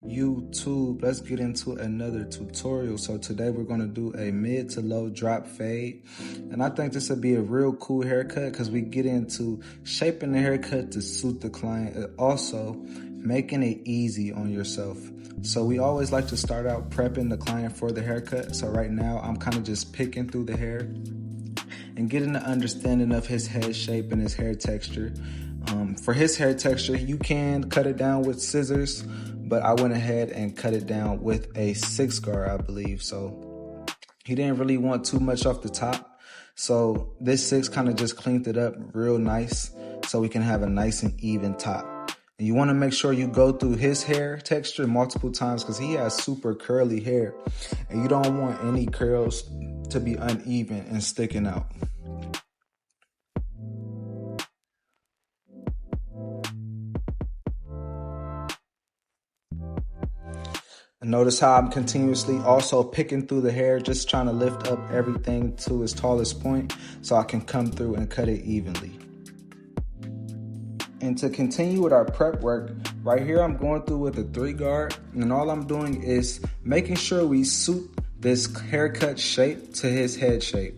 YouTube, let's get into another tutorial. So today we're going to do a mid to low drop fade, and I think this would be a real cool haircut because we get into shaping the haircut to suit the client and also making it easy on yourself. So we always like to start out prepping the client for the haircut. So right now I'm kind of just picking through the hair and getting an understanding of his head shape and his hair texture. For his hair texture, you can cut it down with scissors, but I went ahead and cut it down with a 6-guard, I believe. So he didn't really want too much off the top. So this 6 kind of just cleaned it up real nice so we can have a nice and even top. And you want to make sure you go through his hair texture multiple times because he has super curly hair and you don't want any curls to be uneven and sticking out. And notice how I'm continuously also picking through the hair, just trying to lift up everything to its tallest point so I can come through and cut it evenly. And to continue with our prep work, right here I'm going through with a 3-guard, and all I'm doing is making sure we suit this haircut shape to his head shape.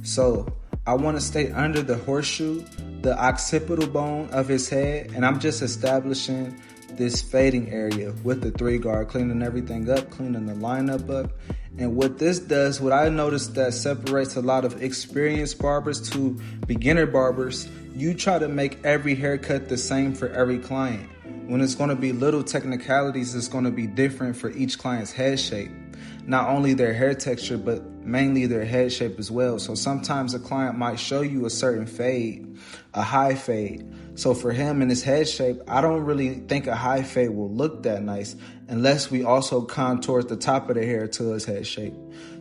So I want to stay under the horseshoe, the occipital bone of his head, and I'm just establishing this fading area with the 3-guard, cleaning everything up, cleaning the lineup up. And what this does, what I noticed that separates a lot of experienced barbers to beginner barbers, you try to make every haircut the same for every client. When it's going to be little technicalities, it's going to be different for each client's head shape. Not only their hair texture, but mainly their head shape as well. So sometimes a client might show you a certain fade, a high fade. So for him and his head shape, I don't really think a high fade will look that nice unless we also contour the top of the hair to his head shape.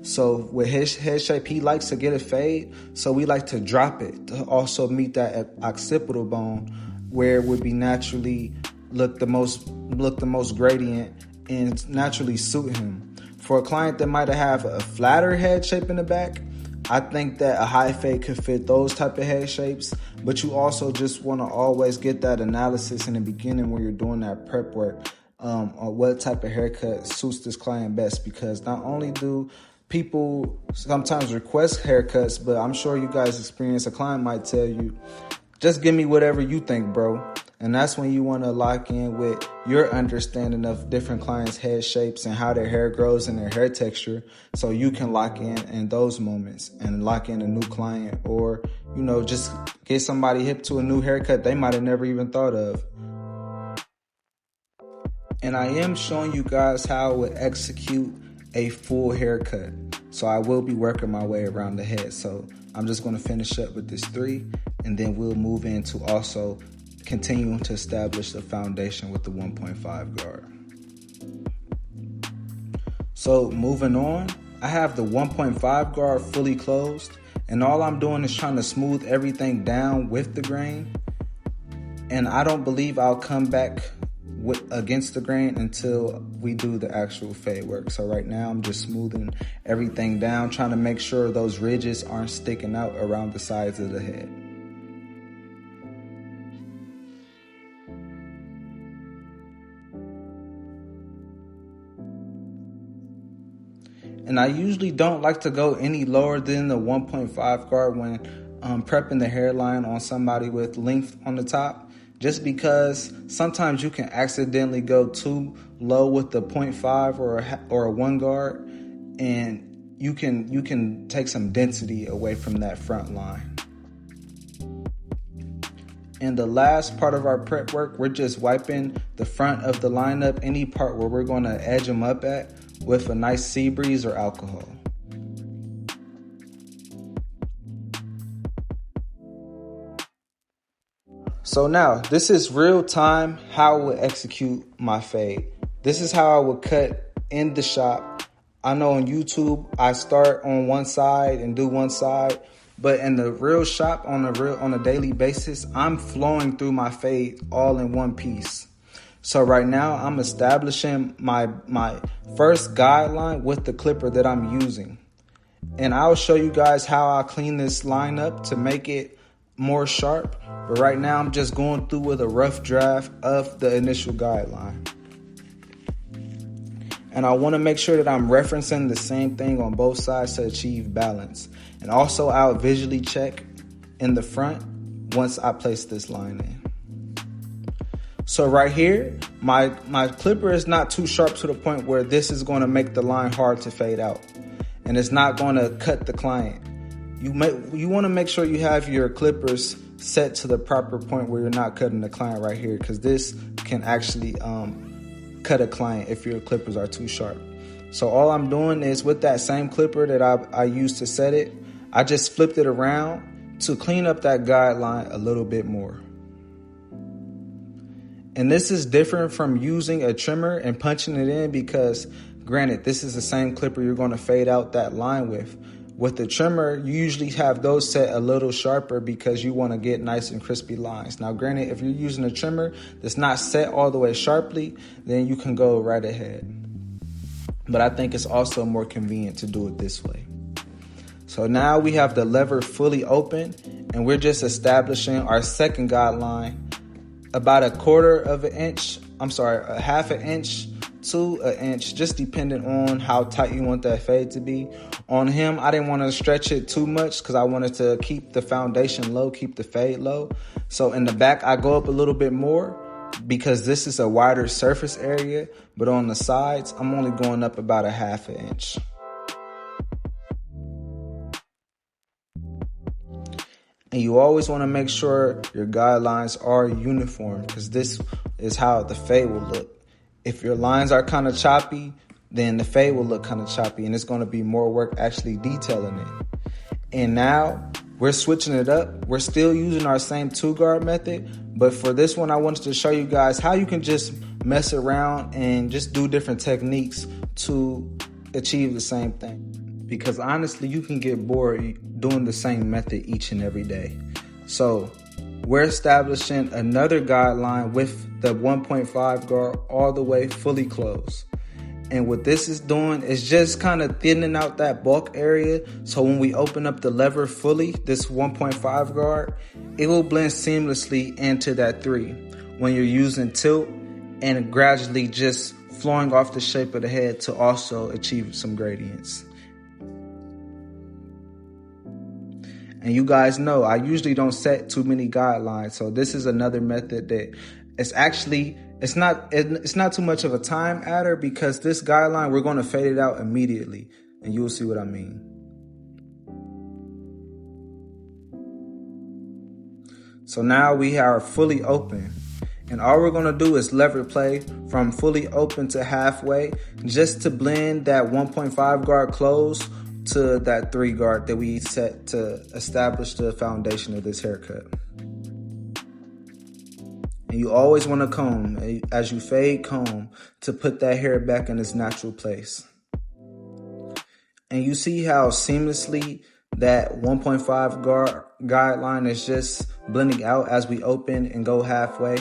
So with his head shape, he likes to get a fade. So we like to drop it to also meet that occipital bone where it would be naturally look the most gradient and naturally suit him. For a client that might have a flatter head shape in the back, I think that a high fade could fit those type of head shapes, but you also just want to always get that analysis in the beginning when you're doing that prep work on what type of haircut suits this client best, because not only do people sometimes request haircuts, but I'm sure you guys experience a client might tell you, just give me whatever you think, bro. And that's when you want to lock in with your understanding of different clients' head shapes and how their hair grows and their hair texture, so you can lock in those moments and lock in a new client, or, you know, just get somebody hip to a new haircut they might have never even thought of. And I am showing you guys how I would execute a full haircut. So I will be working my way around the head. So I'm just going to finish up with this 3, and then we'll move into also continuing to establish the foundation with the 1.5 guard. So moving on, I have the 1.5 guard fully closed, and all I'm doing is trying to smooth everything down with the grain. And I don't believe I'll come back against the grain until we do the actual fade work. So right now I'm just smoothing everything down, trying to make sure those ridges aren't sticking out around the sides of the head. And I usually don't like to go any lower than the 1.5 guard when prepping the hairline on somebody with length on the top, just because sometimes you can accidentally go too low with the 0.5 or a 1 guard, and you can take some density away from that front line. And the last part of our prep work, we're just wiping the front of the lineup, any part where we're going to edge them up at, with a nice sea breeze or alcohol. So now, this is real time how I would execute my fade. This is how I would cut in the shop. I know on YouTube, I start on one side and do one side, but in the real shop on a daily basis, I'm flowing through my fade all in one piece. So right now I'm establishing my first guideline with the clipper that I'm using. And I'll show you guys how I clean this line up to make it more sharp. But right now I'm just going through with a rough draft of the initial guideline. And I want to make sure that I'm referencing the same thing on both sides to achieve balance. And also I'll visually check in the front once I place this line in. So right here, my clipper is not too sharp to the point where this is going to make the line hard to fade out. And it's not going to cut the client. You want to make sure you have your clippers set to the proper point where you're not cutting the client right here, because this can actually cut a client if your clippers are too sharp. So all I'm doing is with that same clipper that I used to set it, I just flipped it around to clean up that guideline a little bit more. And this is different from using a trimmer and punching it in because, granted, this is the same clipper you're going to fade out that line with. With the trimmer, you usually have those set a little sharper because you want to get nice and crispy lines. Now, granted, if you're using a trimmer that's not set all the way sharply, then you can go right ahead. But I think it's also more convenient to do it this way. So now we have the lever fully open, and we're just establishing our second guideline about a half an inch to an inch, just depending on how tight you want that fade to be. On him, I didn't want to stretch it too much because I wanted to keep the foundation low, keep the fade low. So in the back, I go up a little bit more because this is a wider surface area, but on the sides, I'm only going up about a half an inch. And you always want to make sure your guidelines are uniform because this is how the fade will look. If your lines are kind of choppy, then the fade will look kind of choppy and it's going to be more work actually detailing it. And now we're switching it up. We're still using our same 2-guard method, but for this one, I wanted to show you guys how you can just mess around and just do different techniques to achieve the same thing. Because honestly, you can get bored doing the same method each and every day. So we're establishing another guideline with the 1.5 guard all the way fully closed. And what this is doing is just kind of thinning out that bulk area. So when we open up the lever fully, this 1.5 guard, it will blend seamlessly into that 3 when you're using tilt and gradually just flowing off the shape of the head to also achieve some gradients. And you guys know I usually don't set too many guidelines. So this is another method that it's not too much of a time adder because this guideline, we're going to fade it out immediately and you'll see what I mean. So now we are fully open and all we're going to do is lever play from fully open to halfway just to blend that 1.5 guard close to that 3 guard that we set to establish the foundation of this haircut. And you always want to comb, as you fade, comb to put that hair back in its natural place. And you see how seamlessly that 1.5 guard guideline is just blending out as we open and go halfway.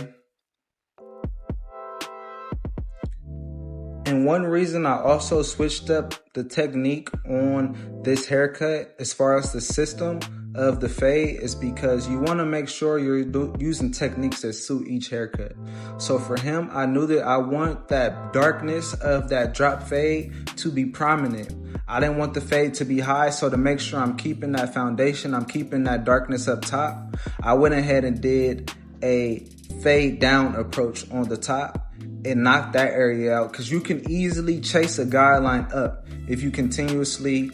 And one reason I also switched up the technique on this haircut as far as the system of the fade is because you want to make sure you're using techniques that suit each haircut. So for him, I knew that I want that darkness of that drop fade to be prominent. I didn't want the fade to be high, so to make sure I'm keeping that foundation, I'm keeping that darkness up top, I went ahead and did a fade down approach on the top and knock that area out because you can easily chase a guideline up. If you continuously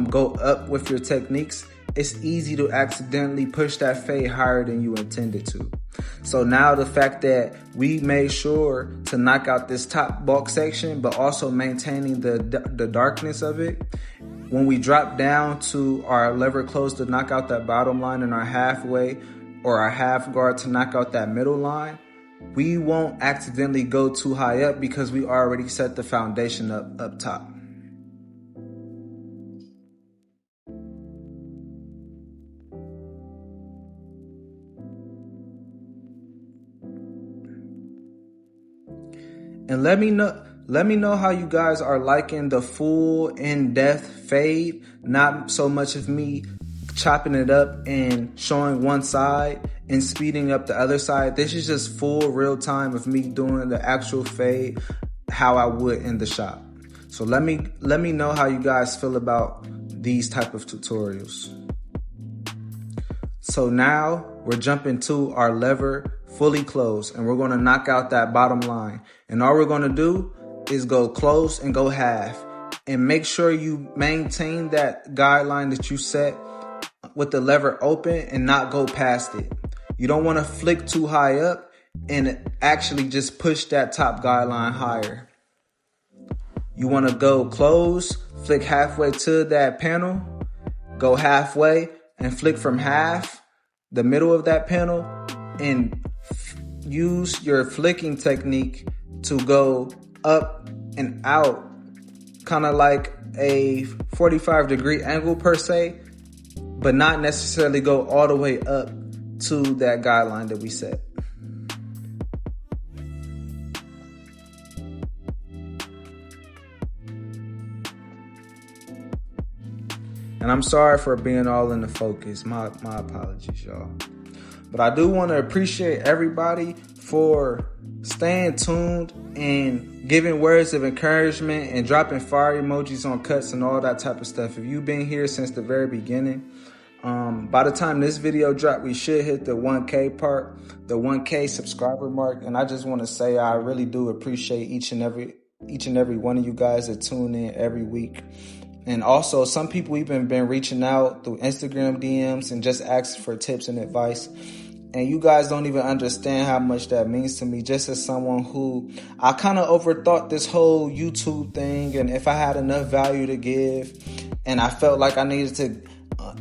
go up with your techniques, it's easy to accidentally push that fade higher than you intended to. So now the fact that we made sure to knock out this top bulk section, but also maintaining the darkness of it, when we drop down to our lever close to knock out that bottom line and our halfway or our half guard to knock out that middle line, we won't accidentally go too high up because we already set the foundation up top. And let me know how you guys are liking the full in-depth fade, not so much of me chopping it up and showing one side and speeding up the other side. This is just full real time of me doing the actual fade how I would in the shop. So let me know how you guys feel about these type of tutorials. So now we're jumping to our lever fully closed, and we're going to knock out that bottom line. And all we're going to do is go close and go half, and make sure you maintain that guideline that you set with the lever open and not go past it. You don't want to flick too high up and actually just push that top guideline higher. You want to go close, flick halfway to that panel, go halfway and flick from half, the middle of that panel, and use your flicking technique to go up and out, kind of like a 45-degree angle per se, but not necessarily go all the way up to that guideline that we set. And I'm sorry for being all in the focus. My apologies, y'all. But I do want to appreciate everybody for staying tuned and giving words of encouragement and dropping fire emojis on cuts and all that type of stuff. If you've been here since the very beginning, by the time this video dropped, we should hit the 1K part, the 1K subscriber mark. And I just want to say I really do appreciate each and every one of you guys that tune in every week. And also, some people even been reaching out through Instagram DMs and just asking for tips and advice. And you guys don't even understand how much that means to me, just as someone who I kind of overthought this whole YouTube thing, and if I had enough value to give, and I felt like I needed to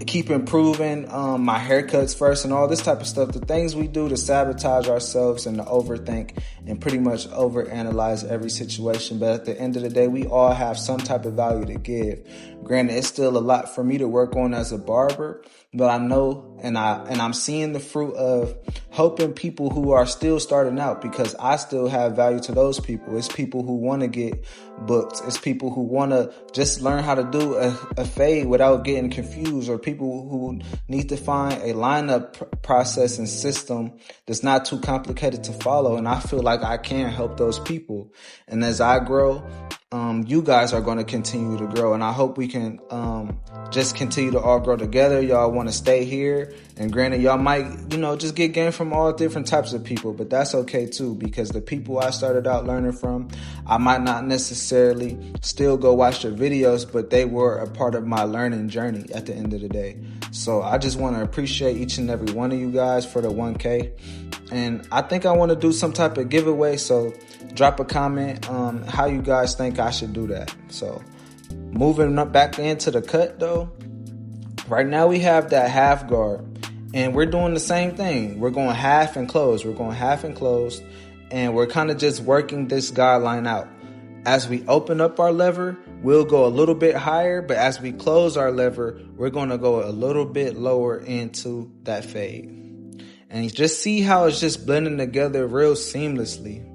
keep improving my haircuts first and all this type of stuff, the things we do to sabotage ourselves and to overthink and pretty much overanalyze every situation. But at the end of the day, we all have some type of value to give. Granted, it's still a lot for me to work on as a barber, but I know and I'm seeing the fruit of helping people who are still starting out, because I still have value to those people. It's people who want to get booked. It's people who want to just learn how to do a fade without getting confused, or people who need to find a lineup process and system that's not too complicated to follow. And I feel like I can help those people. And as I grow, you guys are going to continue to grow, and I hope we can just continue to all grow together. Y'all want to stay here, and granted, y'all might, just get game from all different types of people, but that's okay too, because the people I started out learning from, I might not necessarily still go watch their videos, but they were a part of my learning journey at the end of the day. So I just want to appreciate each and every one of you guys for the 1K. And I think I want to do some type of giveaway, so drop a comment on how you guys think I should do that. So moving up back into the cut though, right now we have that half guard, and we're doing the same thing. We're going half and close. We're going half and closed, and we're kind of just working this guideline out. As we open up our lever, we'll go a little bit higher, but as we close our lever, we're going to go a little bit lower into that fade. And just see how it's just blending together real seamlessly.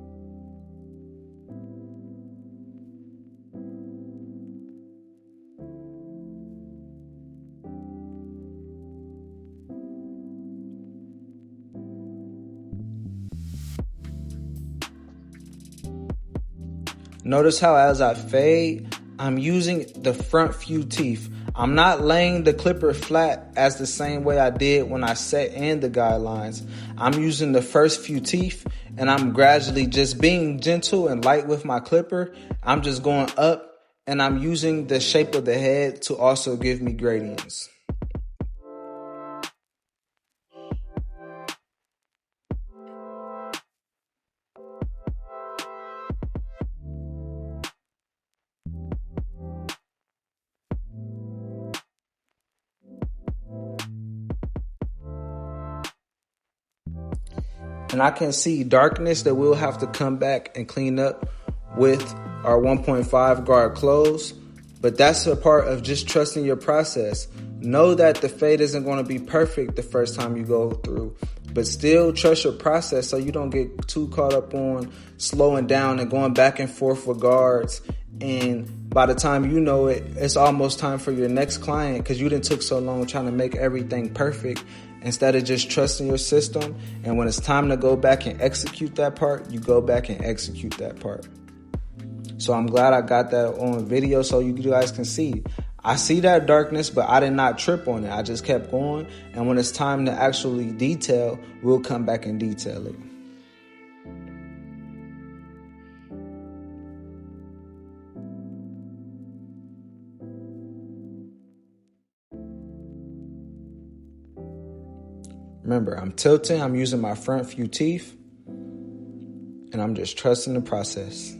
Notice how as I fade, I'm using the front few teeth. I'm not laying the clipper flat as the same way I did when I set in the guidelines. I'm using the first few teeth, and I'm gradually just being gentle and light with my clipper. I'm just going up, and I'm using the shape of the head to also give me gradients. And I can see darkness that we'll have to come back and clean up with our 1.5 guard close. But that's a part of just trusting your process. Know that the fade isn't going to be perfect the first time you go through, but still trust your process so you don't get too caught up on slowing down and going back and forth with guards. And by the time you know it, it's almost time for your next client because you done took so long trying to make everything perfect instead of just trusting your system. And when it's time to go back and execute that part, you go back and execute that part. So I'm glad I got that on video so you guys can see. I see that darkness, but I did not trip on it. I just kept going. And when it's time to actually detail, we'll come back and detail it. Remember, I'm tilting, I'm using my front few teeth, and I'm just trusting the process.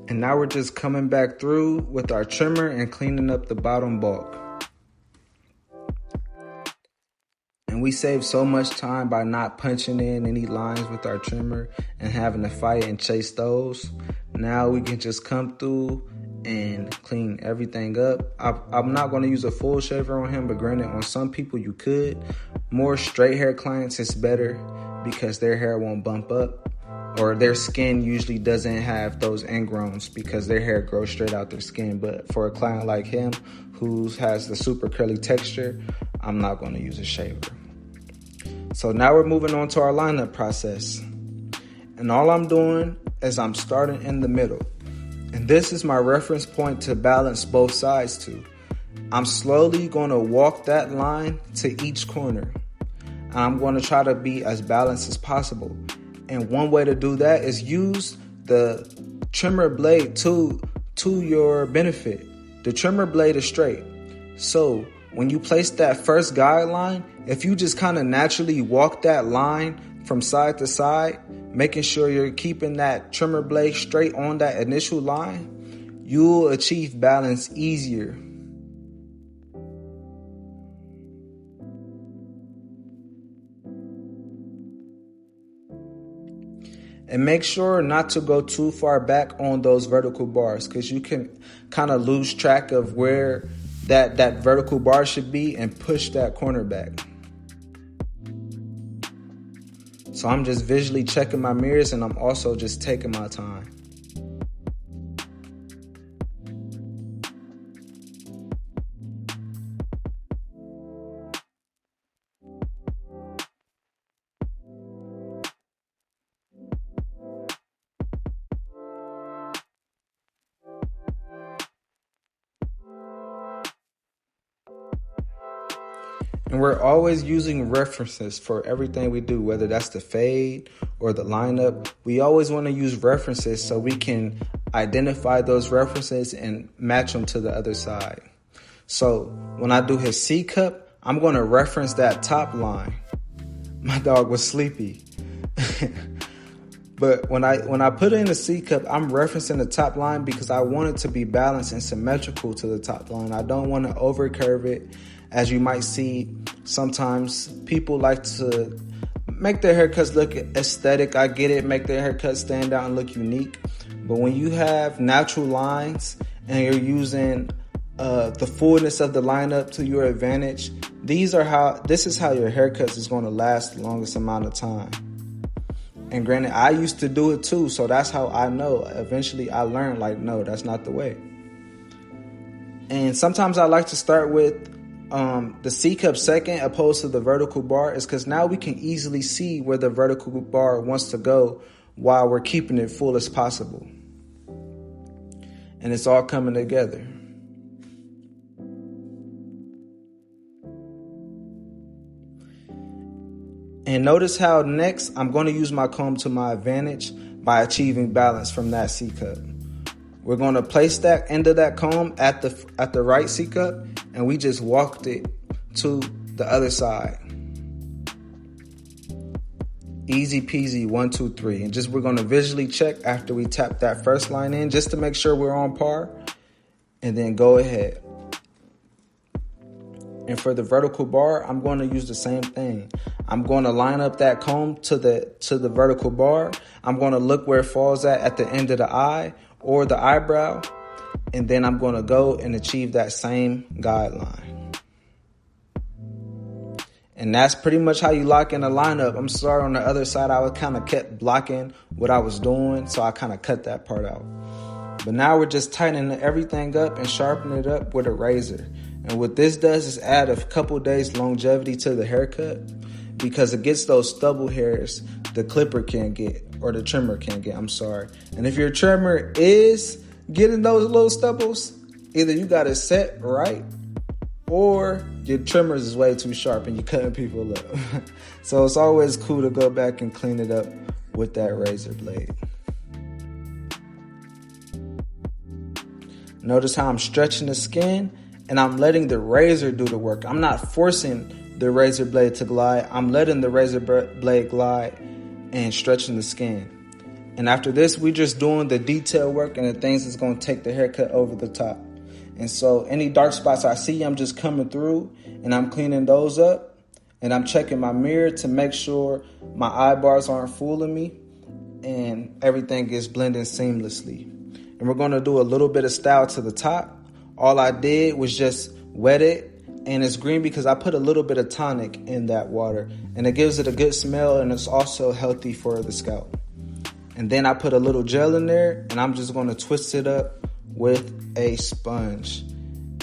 And now we're just coming back through with our trimmer and cleaning up the bottom bulk. And we save so much time by not punching in any lines with our trimmer and having to fight and chase those. Now we can just come through and clean everything up. I'm not going to use a full shaver on him, but granted, on some people you could. More straight hair clients, it's better because their hair won't bump up. Or their skin usually doesn't have those ingrowns because their hair grows straight out their skin. But for a client like him who has the super curly texture, I'm not going to use a shaver. So now we're moving on to our lineup process. And all I'm doing is I'm starting in the middle. And this is my reference point to balance both sides to. I'm slowly going to walk that line to each corner. And I'm going to try to be as balanced as possible. And one way to do that is use the trimmer blade to your benefit. The trimmer blade is straight. So when you place that first guideline, if you just kind of naturally walk that line from side to side, making sure you're keeping that trimmer blade straight on that initial line, you'll achieve balance easier. And make sure not to go too far back on those vertical bars because you can kind of lose track of where that vertical bar should be and push that corner back. So I'm just visually checking my mirrors and I'm also just taking my time. And we're always using references for everything we do, whether that's the fade or the lineup. We always want to use references so we can identify those references and match them to the other side. So when I do his C cup, I'm going to reference that top line. My dog was sleepy. But when I put in the C cup, I'm referencing the top line because I want it to be balanced and symmetrical to the top line. I don't want to overcurve it. As you might see, sometimes people like to make their haircuts look aesthetic. I get it, make their haircuts stand out and look unique. But when you have natural lines and you're using the fullness of the lineup to your advantage, this is how your haircuts is going to last the longest amount of time. And granted, I used to do it too, so that's how I know. Eventually, I learned, no, that's not the way. And sometimes I like to start with the C cup second opposed to the vertical bar is because now we can easily see where the vertical bar wants to go while we're keeping it full as possible. And it's all coming together. And notice how next I'm going to use my comb to my advantage by achieving balance from that C cup. We're going to place that end of that comb at the right C cup, and we just walked it to the other side. Easy peasy, 1, 2, 3. And we're going to visually check after we tap that first line in just to make sure we're on par, and then go ahead. And for the vertical bar, I'm going to use the same thing. I'm going to line up that comb to the vertical bar. I'm going to look where it falls at the end of the eye or the eyebrow. and then I'm going to go and achieve that same guideline. And that's pretty much how you lock in a lineup. I'm sorry, on the other side, I kind of kept blocking what I was doing, so I kind of cut that part out. But now we're just tightening everything up and sharpening it up with a razor. And what this does is add a couple days longevity to the haircut, because it gets those stubble hairs the clipper can't get, or the trimmer can't get, I'm sorry. And if your trimmer is getting those little stubbles, either you got it set right, or your trimmers is way too sharp and you're cutting people up. So it's always cool to go back and clean it up with that razor blade. Notice how I'm stretching the skin and I'm letting the razor do the work. I'm not forcing the razor blade to glide. I'm letting the razor blade glide and stretching the skin. And after this, we're just doing the detail work and the things that's going to take the haircut over the top. And so any dark spots I see, I'm just coming through and I'm cleaning those up. And I'm checking my mirror to make sure my eye bars aren't fooling me and everything is blending seamlessly. And we're going to do a little bit of style to the top. All I did was just wet it, and it's green because I put a little bit of tonic in that water, and it gives it a good smell, and it's also healthy for the scalp. And then I put a little gel in there, and I'm just going to twist it up with a sponge.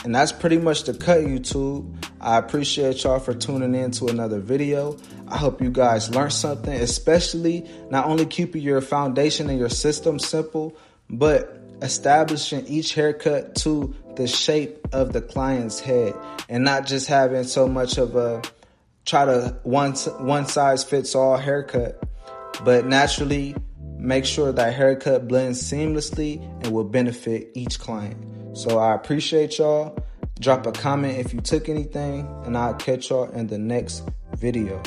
And that's pretty much the cut, YouTube. I appreciate y'all for tuning in to another video. I hope you guys learned something, especially not only keeping your foundation and your system simple, but establishing each haircut to the shape of the client's head, and not just having so much of a one size fits all haircut, but naturally make sure that haircut blends seamlessly and will benefit each client. So I appreciate y'all. Drop a comment if you took anything, and I'll catch y'all in the next video.